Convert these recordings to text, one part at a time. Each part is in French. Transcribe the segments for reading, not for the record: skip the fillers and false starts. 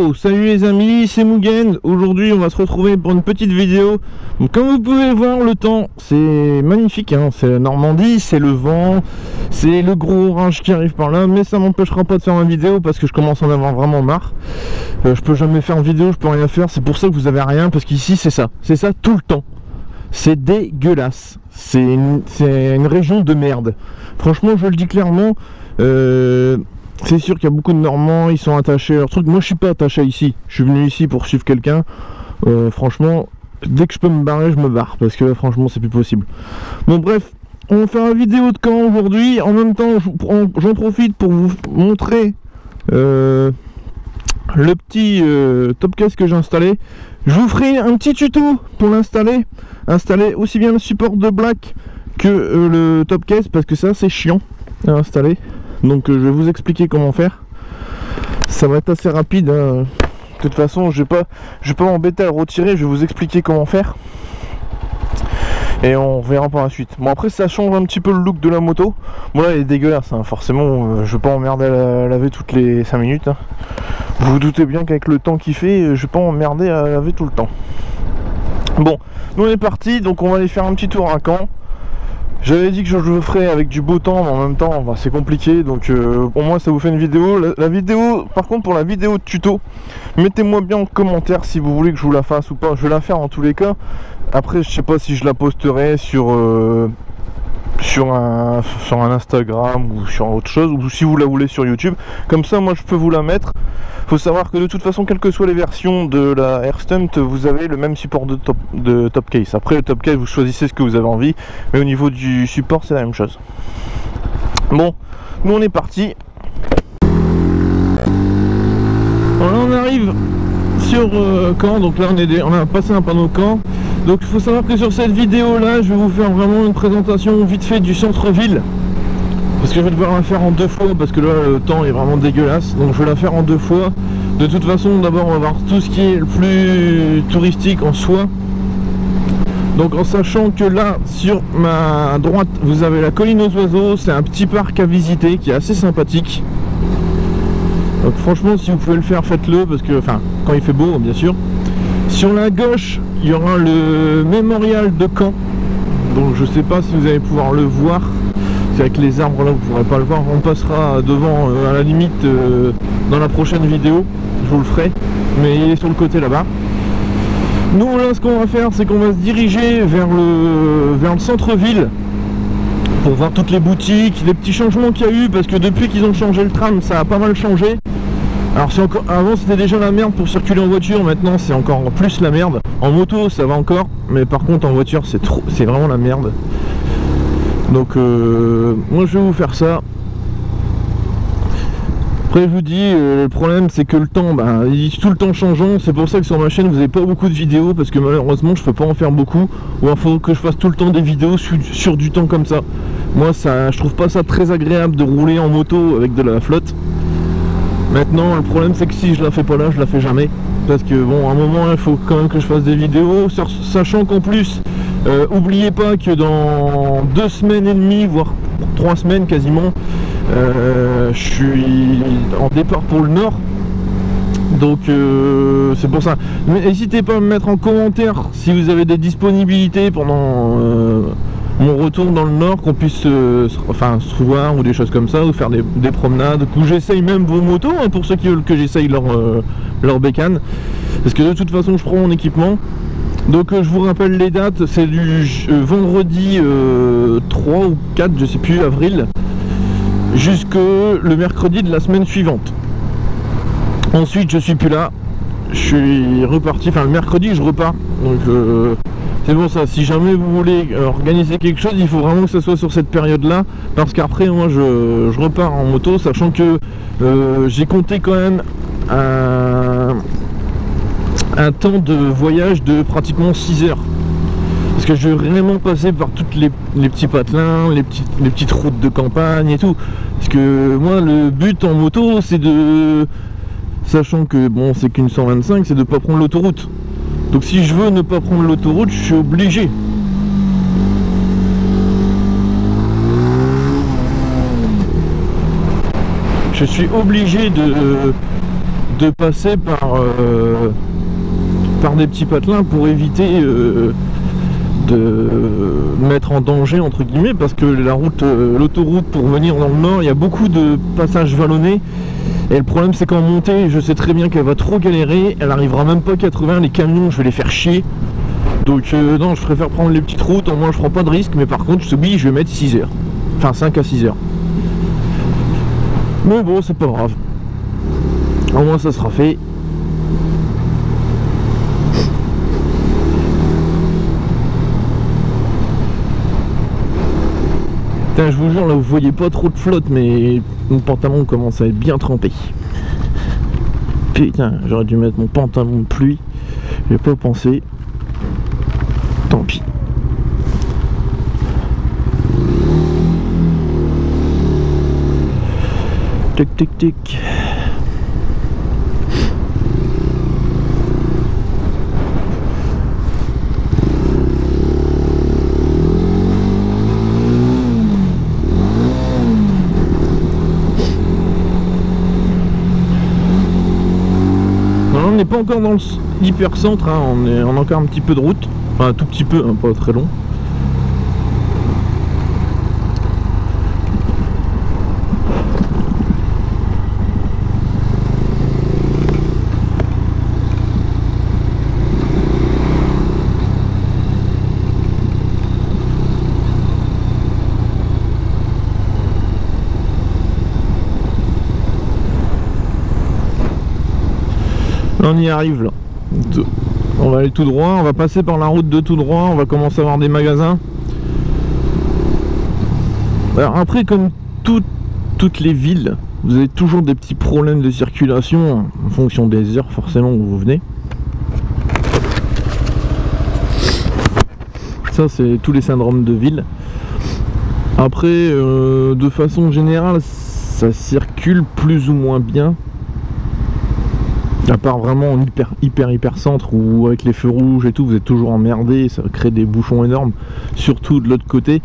Yo, salut les amis, c'est Mugen. Aujourd'hui on va se retrouver pour une petite vidéo. Donc, comme vous pouvez voir, le temps c'est magnifique, hein. C'est la Normandie, c'est le vent, c'est le gros orage qui arrive par là. Mais ça m'empêchera pas de faire une vidéo parce que je commence à en avoir vraiment marre. Je peux jamais faire une vidéo, je peux rien faire. C'est pour ça que vous avez rien, parce qu'ici c'est ça tout le temps. C'est dégueulasse, c'est une région de merde. Franchement, je le dis clairement. C'est sûr qu'il y a beaucoup de Normands, ils sont attachés à leur truc. Moi je suis pas attaché ici, je suis venu ici pour suivre quelqu'un. Franchement, dès que je peux me barrer, je me barre, parce que franchement c'est plus possible. Bon bref, on va faire une vidéo de camp aujourd'hui. En même temps, j'en profite pour vous montrer le petit Topcase que j'ai installé. Je vous ferai un petit tuto pour l'installer. Installer aussi bien le support de Black que le Topcase, parce que ça c'est chiant à installer. Donc je vais vous expliquer comment faire. Ça va être assez rapide, hein. De toute façon je vais pas m'embêter à le retirer. Je vais vous expliquer comment faire et on verra par la suite. Bon, après ça change un petit peu le look de la moto. Bon là elle est dégueulasse, hein. Forcément je vais pas emmerder à la laver toutes les 5 minutes, hein. Vous vous doutez bien qu'avec le temps qu'il fait, je vais pas emmerder à laver tout le temps. Bon, nous on est parti, donc on va aller faire un petit tour à Caen. J'avais dit que je le ferais avec du beau temps, mais en même temps bah, c'est compliqué, donc pour moi ça vous fait une vidéo. La vidéo, par contre, pour la vidéo de tuto, mettez-moi bien en commentaire si vous voulez que je vous la fasse ou pas. Je vais la faire en tous les cas. Après je sais pas si je la posterai sur un Instagram ou sur autre chose, ou si vous la voulez sur YouTube. Comme ça moi je peux vous la mettre. Faut savoir que de toute façon, quelles que soient les versions de la Airstunt, vous avez le même support de Topcase. Après le Topcase, vous choisissez ce que vous avez envie, mais au niveau du support c'est la même chose. Bon, nous on est parti. Voilà, on arrive sur Caen. Donc là on a passé un panneau Caen. Donc il faut savoir que sur cette vidéo là, je vais vous faire vraiment une présentation vite fait du centre-ville, parce que je vais devoir la faire en deux fois, parce que là le temps est vraiment dégueulasse. Donc je vais la faire en deux fois. De toute façon, d'abord on va voir tout ce qui est le plus touristique en soi. Donc en sachant que là sur ma droite vous avez la colline aux oiseaux. C'est un petit parc à visiter qui est assez sympathique. Donc franchement, si vous pouvez le faire, faites-le, parce que, enfin, quand il fait beau bien sûr. Sur la gauche il y aura le mémorial de Caen. Donc je sais pas si vous allez pouvoir le voir. Avec les arbres là vous ne pourrez pas le voir. On passera devant à la limite dans la prochaine vidéo, je vous le ferai, mais il est sur le côté là-bas. Nous là ce qu'on va faire, c'est qu'on va se diriger vers le centre-ville pour voir toutes les boutiques, les petits changements qu'il y a eu, parce que depuis qu'ils ont changé le tram, ça a pas mal changé. Alors avant c'était déjà la merde pour circuler en voiture, maintenant c'est encore plus la merde. En moto ça va encore, mais par contre en voiture c'est vraiment la merde. Donc moi je vais vous faire ça. Après je vous dis, le problème c'est que le temps, il est tout le temps changeant. C'est pour ça que sur ma chaîne vous n'avez pas beaucoup de vidéos, parce que malheureusement je peux pas en faire beaucoup. Ou il faut que je fasse tout le temps des vidéos sur du temps comme ça. Moi je trouve pas ça très agréable de rouler en moto avec de la flotte. Maintenant le problème c'est que si je la fais pas là, je la fais jamais, parce que bon, à un moment il faut quand même que je fasse des vidéos, sachant qu'en plus oubliez pas que dans 2 semaines et demie, voire 3 semaines quasiment, je suis en départ pour le nord. Donc c'est pour ça. Mais n'hésitez pas à me mettre en commentaire si vous avez des disponibilités pendant mon retour dans le nord, qu'on puisse se voir, ou des choses comme ça, ou faire des promenades, où j'essaye même vos motos, hein, pour ceux qui veulent que j'essaye leur bécane, parce que de toute façon je prends mon équipement. Donc je vous rappelle les dates, c'est du vendredi 3 ou 4, je sais plus, avril, jusque le mercredi de la semaine suivante. Ensuite je suis plus là, je suis reparti, enfin le mercredi je repars. Donc c'est pour ça, si jamais vous voulez organiser quelque chose, il faut vraiment que ce soit sur cette période là, parce qu'après moi je repars en moto, sachant que j'ai compté quand même un temps de voyage de pratiquement 6 heures, parce que je vais vraiment passer par toutes les petits patelins, les petites routes de campagne et tout, parce que moi le but en moto c'est de, sachant que bon c'est qu'une 125, c'est de pas prendre l'autoroute. Donc si je veux ne pas prendre l'autoroute, je suis obligé. Je suis obligé de passer par des petits patelins pour éviter de mettre en danger entre guillemets, parce que la route, l'autoroute pour venir dans le nord, il y a beaucoup de passages vallonnés, et le problème c'est qu'en montée, je sais très bien qu'elle va trop galérer, elle arrivera même pas à 80, les camions je vais les faire chier, donc non, je préfère prendre les petites routes, au moins je prends pas de risque, mais par contre oui, je vais mettre 6 heures, enfin 5 à 6 heures, mais bon c'est pas grave, au moins ça sera fait. Putain, je vous jure, là vous voyez pas trop de flotte, mais mon pantalon commence à être bien trempé. Putain, j'aurais dû mettre mon pantalon de pluie, j'ai pas pensé. Tant pis. Tic tic tic. On n'est pas encore dans le hyper centre, hein. On a encore un petit peu de route, enfin un tout petit peu, hein, pas très long. On y arrive là. On va aller tout droit, on va passer par la route de tout droit, on va commencer à avoir des magasins. Alors après, comme toutes les villes, vous avez toujours des petits problèmes de circulation en fonction des heures forcément où vous venez. Ça c'est tous les syndromes de ville. Après, de façon générale, ça circule plus ou moins bien. À part vraiment en hyper centre où avec les feux rouges et tout vous êtes toujours emmerdé, ça crée des bouchons énormes, surtout de l'autre côté.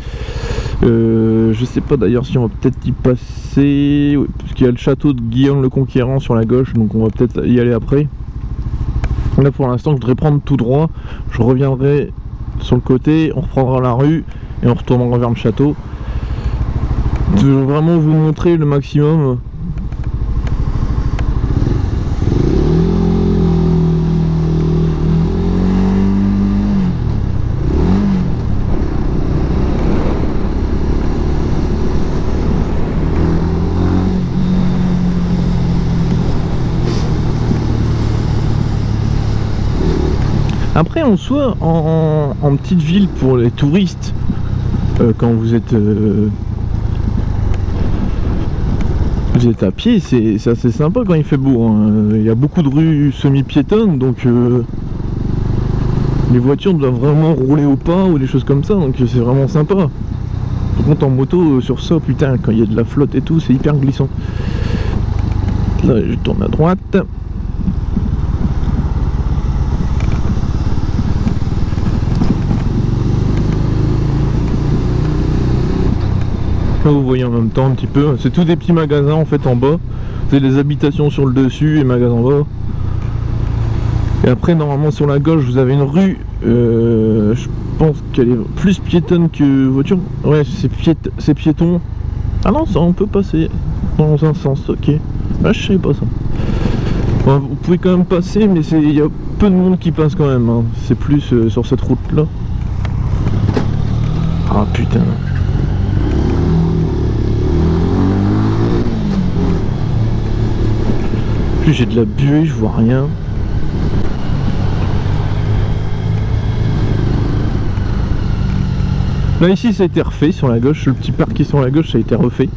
Je sais pas d'ailleurs si on va peut-être y passer, oui, parce qu'il y a le château de Guillaume le Conquérant sur la gauche, donc on va peut-être y aller après. Là pour l'instant je voudrais prendre tout droit, je reviendrai sur le côté, on reprendra la rue et on retournera vers le château. Je veux vraiment vous montrer le maximum. Après en soi, en petite ville pour les touristes, quand vous êtes à pied, c'est assez sympa quand il fait beau, hein. Il y a beaucoup de rues semi-piétonnes, donc les voitures doivent vraiment rouler au pas ou des choses comme ça, donc c'est vraiment sympa. Par contre en moto, sur ça, putain, quand il y a de la flotte et tout, c'est hyper glissant. Là je tourne à droite. Là vous voyez en même temps un petit peu, c'est tous des petits magasins en fait en bas, c'est des habitations sur le dessus et magasins en bas. Et après normalement sur la gauche vous avez une rue, je pense qu'elle est plus piétonne que voiture, ouais c'est piéton. Ah non, ça on peut passer dans un sens, ok, ah, je savais pas ça. Enfin, vous pouvez quand même passer, mais il y a peu de monde qui passe quand même, hein. C'est plus sur cette route là. Ah putain. J'ai de la buée, je vois rien. Là ici ça a été refait sur la gauche, le petit parc qui est sur la gauche ça a été refait.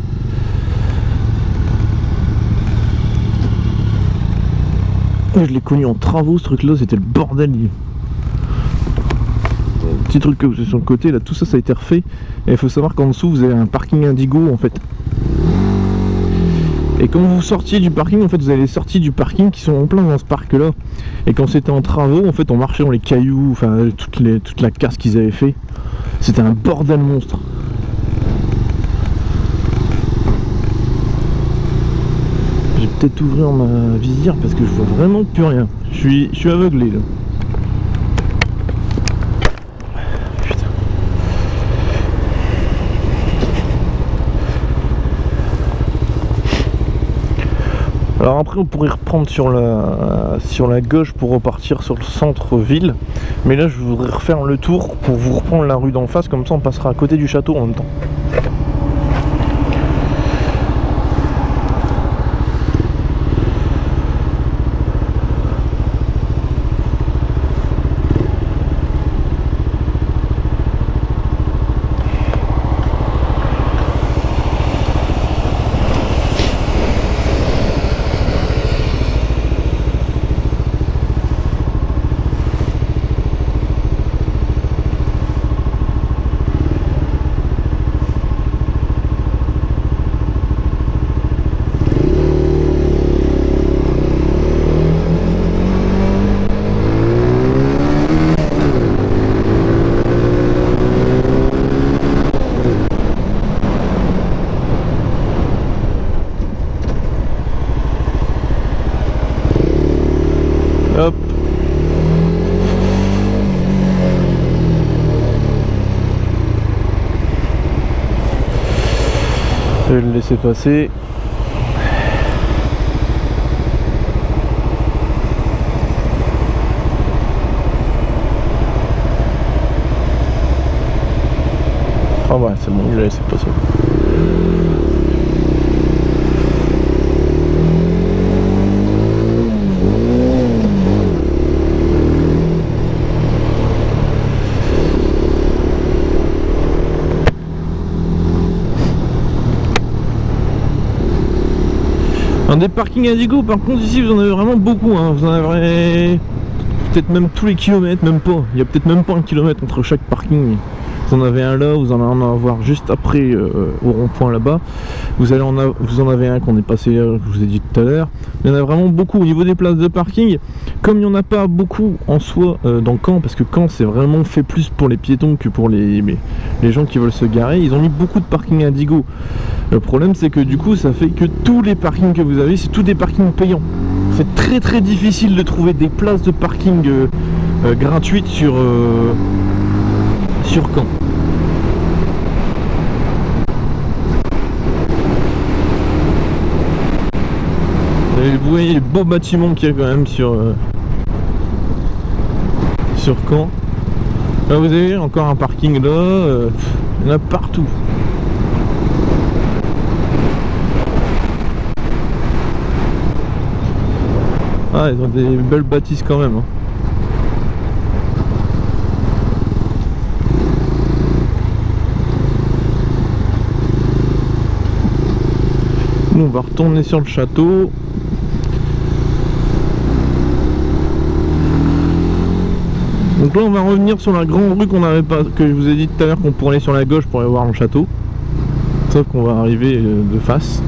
Je l'ai connu en travaux ce truc là, c'était le bordel. Petit truc que vous avez sur le côté là, tout ça ça a été refait. Et il faut savoir qu'en dessous vous avez un parking Indigo en fait. Et quand vous sortiez du parking, en fait vous avez les sorties du parking qui sont en plein dans ce parc là. Et quand c'était en travaux, en fait on marchait dans les cailloux, enfin toute la casse qu'ils avaient fait. C'était un bordel monstre. J'ai peut-être ouvrir ma visière parce que je vois vraiment plus rien. Je suis aveuglé là. Putain. Alors après on pourrait reprendre sur la gauche pour repartir sur le centre-ville. Mais là je voudrais refaire le tour pour vous reprendre la rue d'en face, comme ça on passera à côté du château en même temps. Hop. Je vais le laisser passer. Ah ouais, c'est bon, je l'ai laissé passer. Des parkings Indigo, par contre ici vous en avez vraiment beaucoup, hein. Vous en avez peut-être même tous les kilomètres, même pas. Il y a peut-être même pas un kilomètre entre chaque parking. Vous en avez un là, vous en allez en avoir juste après au rond-point là-bas. Vous en avez un qu'on est passé, je vous ai dit tout à l'heure. Il y en a vraiment beaucoup au niveau des places de parking. Comme il n'y en a pas beaucoup en soi dans Caen, parce que Caen c'est vraiment fait plus pour les piétons que pour les gens qui veulent se garer, ils ont mis beaucoup de parkings Indigo. Le problème c'est que du coup ça fait que tous les parkings que vous avez, c'est tous des parkings payants. C'est très très difficile de trouver des places de parking gratuites sur Caen. Et vous voyez les beaux bâtiments qu'il y a quand même sur Caen. Là vous avez encore un parking là, il y en a partout. Ah, ils ont des belles bâtisses quand même, hein. Nous on va retourner sur le château. Donc là on va revenir sur la grande rue qu'on avait pas, que je vous ai dit tout à l'heure qu'on pourrait aller sur la gauche pour aller voir le château. Sauf qu'on va arriver de face.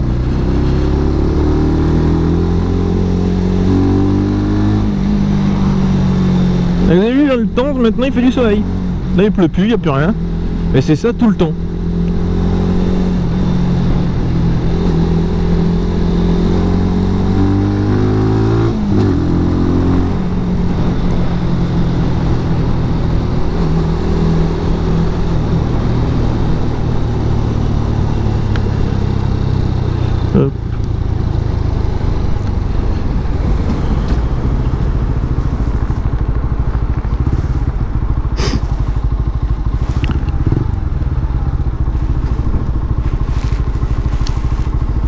Vous avez vu là, le temps, maintenant il fait du soleil. Là il pleut plus, il n'y a plus rien. Et c'est ça tout le temps. Hop.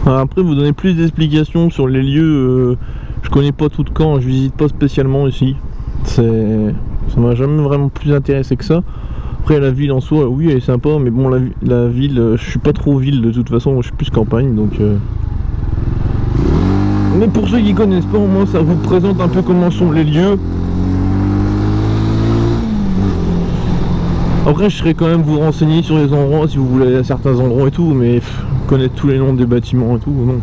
Après vous donnez plus d'explications sur les lieux, je connais pas tout de Caen, je visite pas spécialement ici. Ça m'a jamais vraiment plus intéressé que ça. Après la ville en soi, oui elle est sympa, mais bon la ville, je suis pas trop ville de toute façon, je suis plus campagne donc... Mais pour ceux qui connaissent pas, au moins ça vous présente un peu comment sont les lieux. Après je serais quand même vous renseigner sur les endroits si vous voulez aller à certains endroits et tout, mais connaître tous les noms des bâtiments et tout, non.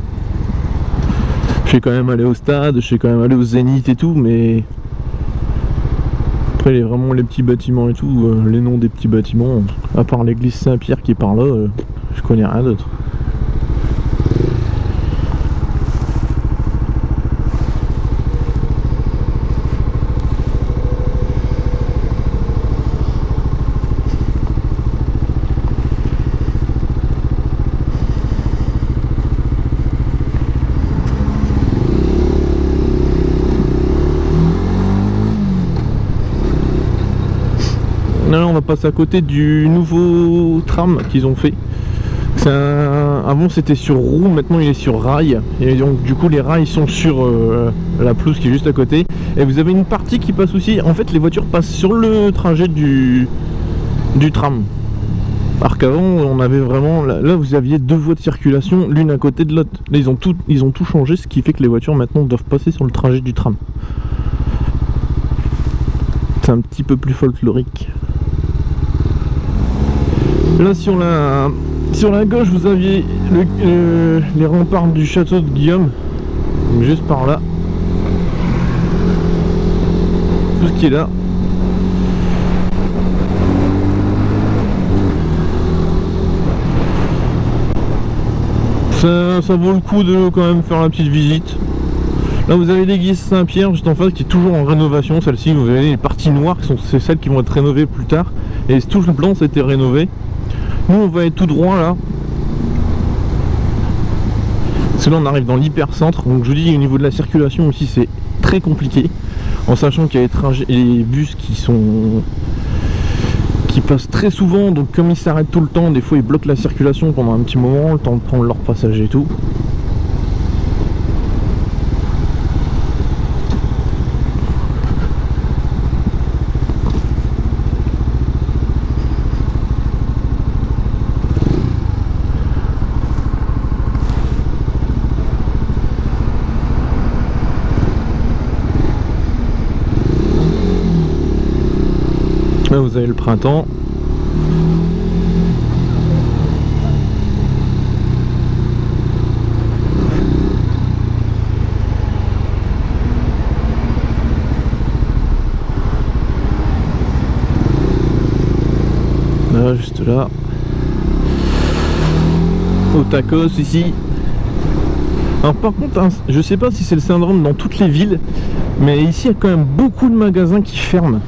Je sais quand même aller au stade, je sais quand même aller au Zénith et tout, mais après vraiment les petits bâtiments et tout, les noms des petits bâtiments, à part l'église Saint-Pierre qui est par là, je connais rien d'autre. Là on va passer à côté du nouveau tram qu'ils ont fait. Avant c'était sur roue, maintenant il est sur rail. Et donc du coup les rails sont sur la pelouse qui est juste à côté. Et vous avez une partie qui passe aussi. En fait les voitures passent sur le trajet du tram. Alors qu'avant on avait vraiment, là vous aviez deux voies de circulation l'une à côté de l'autre. Là ils ont tout changé, ce qui fait que les voitures maintenant doivent passer sur le trajet du tram. C'est un petit peu plus folklorique. Là sur la gauche vous aviez les remparts du château de Guillaume, donc juste par là, tout ce qui est là. Ça vaut le coup de quand même faire la petite visite. Là vous avez l'église Saint-Pierre juste en face qui est toujours en rénovation. Celle-ci, vous avez les parties noires qui sont celles qui vont être rénovées plus tard. Et tout le blanc ça a été rénové. Nous on va aller tout droit là. Parce que là on arrive dans l'hypercentre. Donc je vous dis au niveau de la circulation aussi c'est très compliqué. En sachant qu'il y a les bus qui passent très souvent. Donc comme ils s'arrêtent tout le temps, des fois ils bloquent la circulation pendant un petit moment, le temps de prendre leur passagers et tout. Là vous avez le printemps. Là, juste là. Au tacos ici. Alors par contre, hein, je sais pas si c'est le syndrome dans toutes les villes, mais ici il y a quand même beaucoup de magasins qui ferment.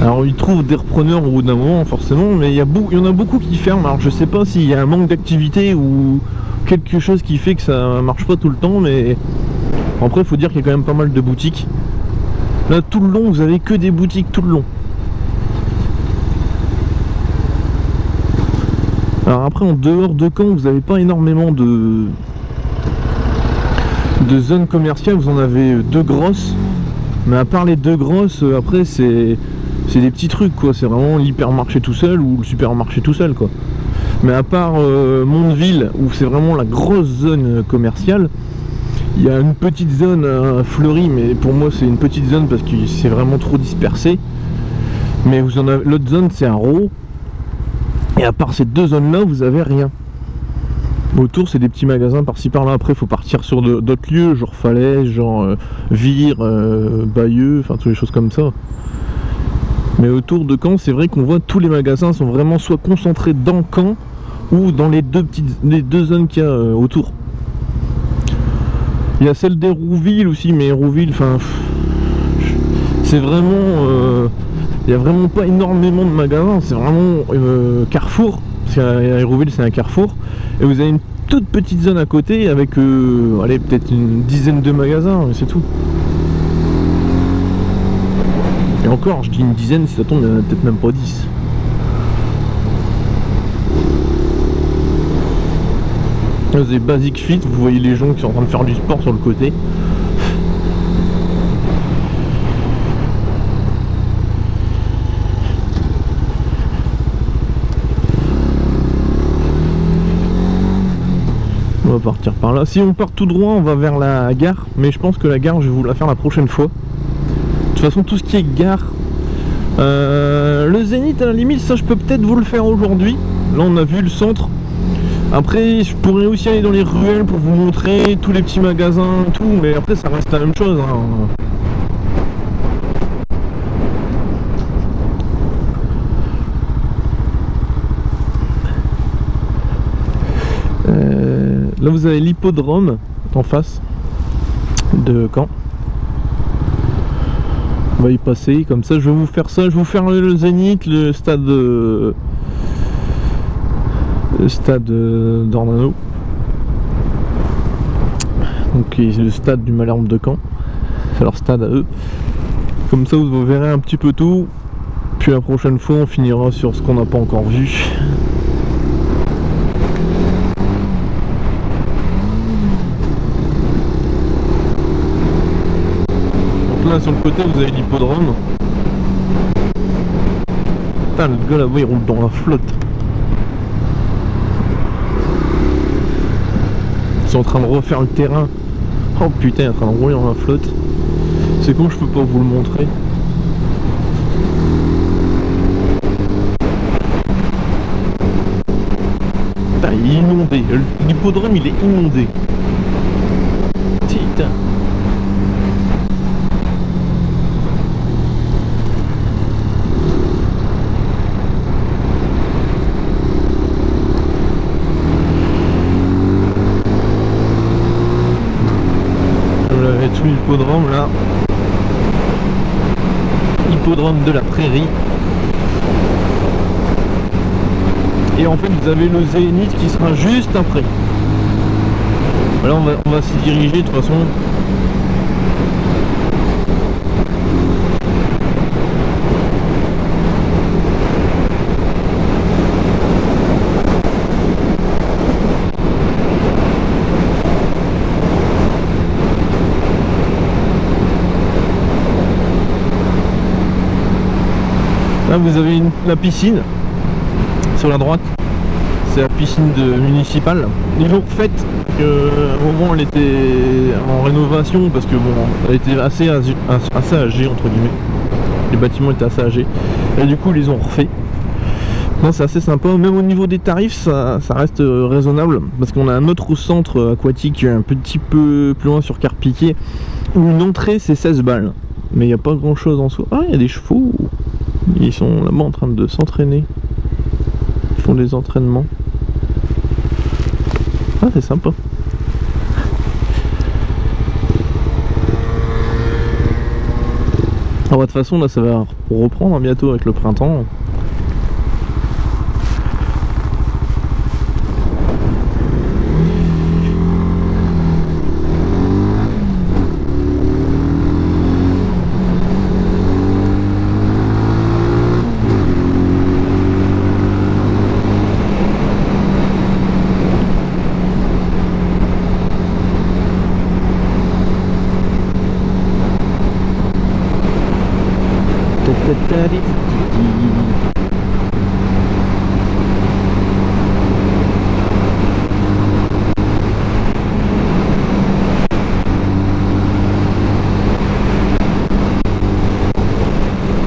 Alors ils trouvent des repreneurs au bout d'un moment forcément, mais il y en a beaucoup qui ferment. Alors je sais pas s'il y a un manque d'activité ou quelque chose qui fait que ça marche pas tout le temps, mais après il faut dire qu'il y a quand même pas mal de boutiques. Là tout le long vous avez que des boutiques tout le long. Alors après en dehors de Caen vous n'avez pas énormément de zones commerciales, vous en avez deux grosses, mais à part les deux grosses, après c'est des petits trucs quoi, c'est vraiment l'hypermarché tout seul ou le supermarché tout seul quoi. Mais à part Mondeville où c'est vraiment la grosse zone commerciale, il y a une petite zone fleurie, mais pour moi c'est une petite zone parce que c'est vraiment trop dispersé. Mais vous en avez l'autre zone, c'est un Roux, et à part ces deux zones là vous avez rien. Autour c'est des petits magasins par-ci par-là. Après il faut partir sur d'autres lieux, genre Falaise, genre Vire, Bayeux, enfin toutes les choses comme ça. Mais autour de Caen c'est vrai qu'on voit tous les magasins sont vraiment soit concentrés dans Caen ou dans les deux zones qu'il y a autour. Il y a celle d'Hérouville aussi, mais Hérouville, enfin c'est vraiment il n'y a vraiment pas énormément de magasins, c'est vraiment Carrefour, parce qu'à Hérouville c'est un Carrefour, et vous avez une toute petite zone à côté avec allez, peut-être une dizaine de magasins, mais c'est tout. Et encore, je dis une dizaine, si ça tombe, il n'y en a peut-être même pas 10. Là, vous avez Basic Fit, vous voyez les gens qui sont en train de faire du sport sur le côté. On va partir par là. Si on part tout droit, on va vers la gare, mais je pense que la gare, je vais vous la faire la prochaine fois. De toute façon tout ce qui est gare, le Zénith à la limite ça je peux peut-être vous le faire aujourd'hui. Là on a vu le centre. Après je pourrais aussi aller dans les ruelles pour vous montrer tous les petits magasins et tout, mais après ça reste la même chose hein. Là vous avez l'hippodrome en face de Caen. On va y passer comme ça, je vais vous faire ça, je vais vous faire le Zénith, le stade d'Ornano, donc le stade du Malherbe de Caen, c'est leur stade à eux. Comme ça vous verrez un petit peu tout. Puis la prochaine fois on finira sur ce qu'on n'a pas encore vu. Donc là sur le côté vous avez l'hippodrome. Putain, le gars là-bas il roule dans la flotte. Ils sont en train de refaire le terrain. Oh putain, il est en train de rouler dans la flotte. C'est con, je peux pas vous le montrer. Putain, il est inondé. L'hippodrome il est inondé. Putain. Tout l'hippodrome là, hippodrome de la Prairie, et en fait vous avez le Zénith qui sera juste après. Là on va s'y diriger de toute façon. Là vous avez la piscine sur la droite, c'est la piscine municipale. Ils l'ont refaite, au moment où elle était en rénovation parce que bon, elle était assez âgée entre guillemets. Les bâtiments étaient assez âgés et du coup ils les ont refait. C'est assez sympa, même au niveau des tarifs ça reste raisonnable parce qu'on a un autre centre aquatique un petit peu plus loin sur Carpiquet où une entrée c'est 16 balles, mais il n'y a pas grand chose en soi. Ah, il y a des chevaux. Ils sont là-bas en train de s'entraîner. Ils font des entraînements. Ah, c'est sympa. Alors, de toute façon, là, ça va reprendre bientôt avec le printemps.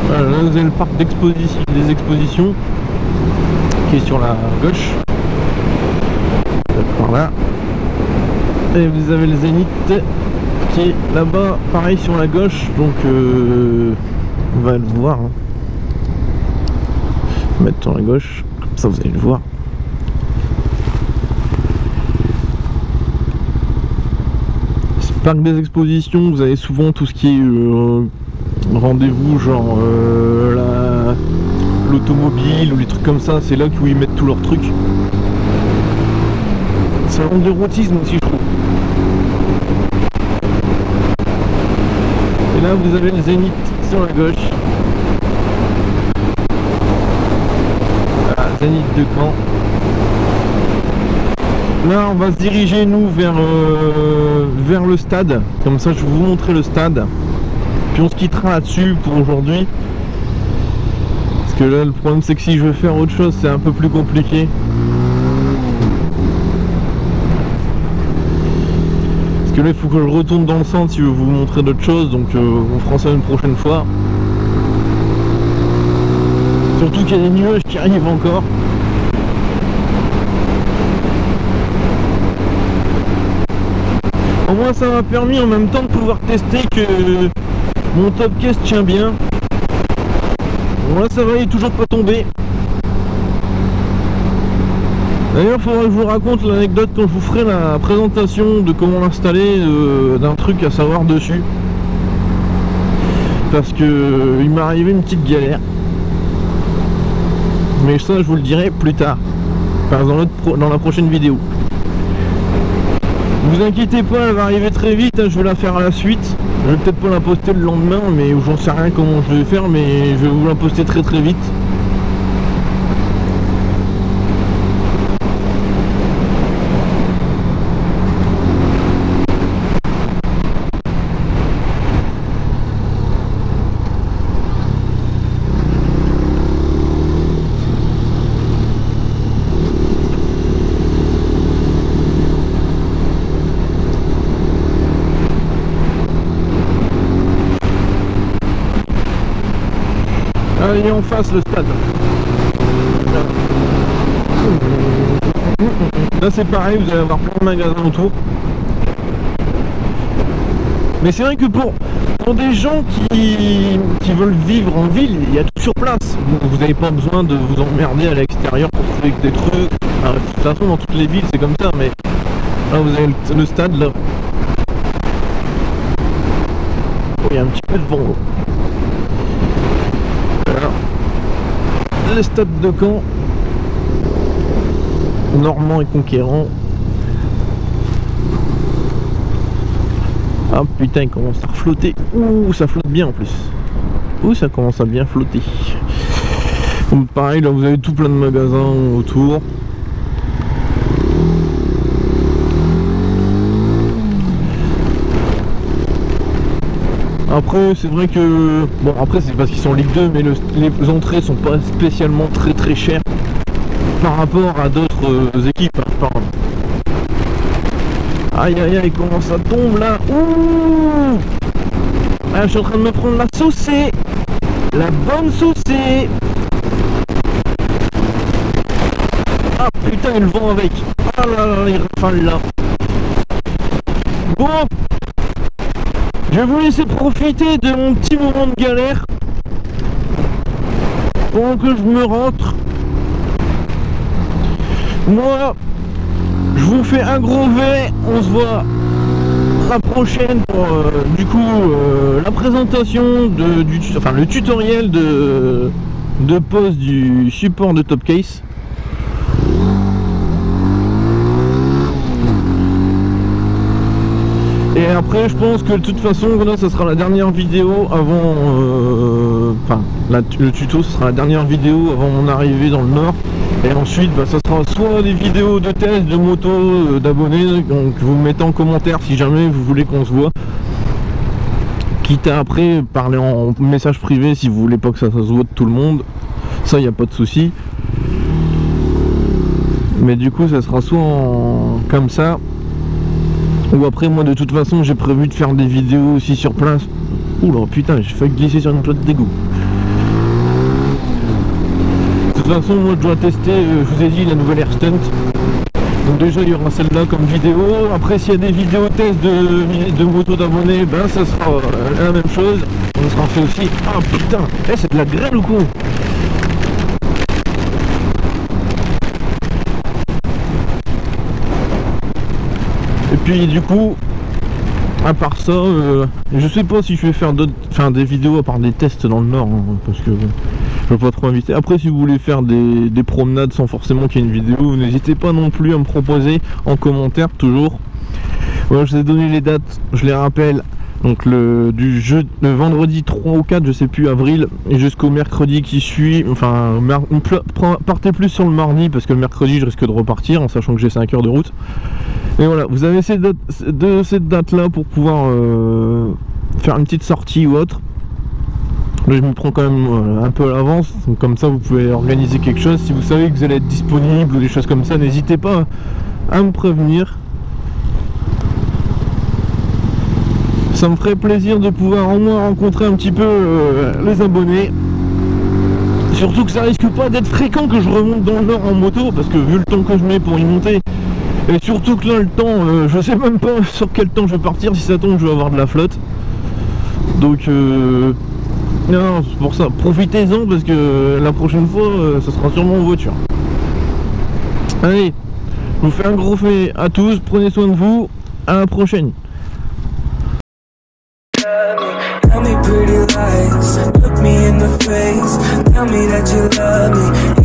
Voilà, là vous avez le parc des expositions qui est sur la gauche, par là, et vous avez le Zénith qui est là-bas pareil sur la gauche, donc on va le voir, hein. Mettre sur la gauche, comme ça vous allez le voir. Ce parc des expositions, vous avez souvent tout ce qui est rendez-vous, genre l'automobile ou les trucs comme ça, c'est là où ils mettent tous leurs trucs. Salon de l'érotisme aussi, je trouve. Et là vous avez le Zénith sur la gauche. Zénith de Caen. Là on va se diriger nous vers le stade, comme ça je vais vous montrer le stade, puis on se quittera là-dessus pour aujourd'hui, parce que là le problème c'est que si je veux faire autre chose c'est un peu plus compliqué. Parce que là il faut que je retourne dans le centre si je veux vous montrer d'autres choses, donc on fera ça une prochaine fois. Surtout qu'il y a des nuages qui arrivent encore. Au moins ça m'a permis en même temps de pouvoir tester que mon top case tient bien. Bon là ça va, il est toujours pas tombé. D'ailleurs il faudra que je vous raconte l'anecdote quand je vous ferai la présentation de comment l'installer, d'un truc à savoir dessus. Parce que il m'est arrivé une petite galère. Mais ça je vous le dirai plus tard, enfin, dans la prochaine vidéo. Vous inquiétez pas, elle va arriver très vite, hein, je vais la faire à la suite. Je vais peut-être pas la poster le lendemain, mais j'en sais rien comment je vais faire, mais je vais vous la poster très très vite. Ah, il est en face le stade. Là c'est pareil, vous allez avoir plein de magasins autour. Mais c'est vrai que pour des gens qui veulent vivre en ville, il y a tout sur place. Vous n'avez pas besoin de vous emmerder à l'extérieur pour trouver des trucs. Alors, de toute façon dans toutes les villes c'est comme ça, mais là vous avez le stade là. Oh, il y a un petit peu de vent. Le stade de Caen, Normand et Conquérant. Ah putain, il commence à reflotter. Ouh, ça flotte bien en plus. Ouh, ça commence à bien flotter. Donc pareil, là vous avez tout plein de magasins autour. Après c'est vrai que bon, après c'est parce qu'ils sont en Ligue 2, mais les entrées sont pas spécialement très chères par rapport à d'autres équipes, hein, aïe aïe aïe, comment ça tombe là. Ouh, ah, je suis en train de me prendre la saucée, la bonne saucée. Ah putain, et le vent avec. Ah là là, les rafales là. Bon, je vais vous laisser profiter de mon petit moment de galère pendant que je me rentre. Moi, je vous fais un gros V. On se voit la prochaine pour du coup la présentation enfin le tutoriel de pose du support de Topcase. Et après je pense que de toute façon là ça sera la dernière vidéo avant enfin le tuto, ce sera la dernière vidéo avant mon arrivée dans le nord. Et ensuite bah, ça sera soit des vidéos de test de moto d'abonnés, donc vous mettez en commentaire si jamais vous voulez qu'on se voit, quitte à après parler en message privé si vous voulez pas que ça se voit de tout le monde, ça y a pas de souci. Mais du coup ça sera soit comme ça, ou après moi de toute façon j'ai prévu de faire des vidéos aussi sur place. Oula putain, j'ai failli glisser sur une plaque d'égout. De toute façon moi je dois tester, je vous ai dit, la nouvelle Air Stunt. Donc déjà il y aura celle-là comme vidéo. Après s'il y a des vidéos test de moto d'abonnés, ben ça sera la même chose. On sera fait aussi. Ah putain, c'est de la grêle ou quoi? Et puis du coup, à part ça, je sais pas si je vais faire des vidéos à part des tests dans le nord, hein, parce que je veux pas trop inviter. Après si vous voulez faire des promenades sans forcément qu'il y ait une vidéo, n'hésitez pas non plus à me proposer en commentaire toujours. Voilà, je vous ai donné les dates, je les rappelle. Donc le vendredi 3 ou 4, je sais plus, avril, et jusqu'au mercredi qui suit. Enfin, partez plus sur le mardi parce que le mercredi je risque de repartir en sachant que j'ai 5 heures de route. Et voilà, vous avez cette date là pour pouvoir faire une petite sortie ou autre. Là je me prends quand même un peu à l'avance, comme ça vous pouvez organiser quelque chose. Si vous savez que vous allez être disponible ou des choses comme ça, n'hésitez pas à me prévenir. Ça me ferait plaisir de pouvoir au moins rencontrer un petit peu les abonnés. Surtout que ça risque pas d'être fréquent que je remonte dans le nord en moto, parce que vu le temps que je mets pour y monter, et surtout que là le temps, je sais même pas sur quel temps je vais partir. Si ça tombe je vais avoir de la flotte. Donc non, c'est pour ça, profitez-en parce que la prochaine fois ça sera sûrement en voiture. Allez, je vous fais un gros fait à tous, prenez soin de vous, à la prochaine. Tell me pretty lies, look me in the face, tell me that you love me.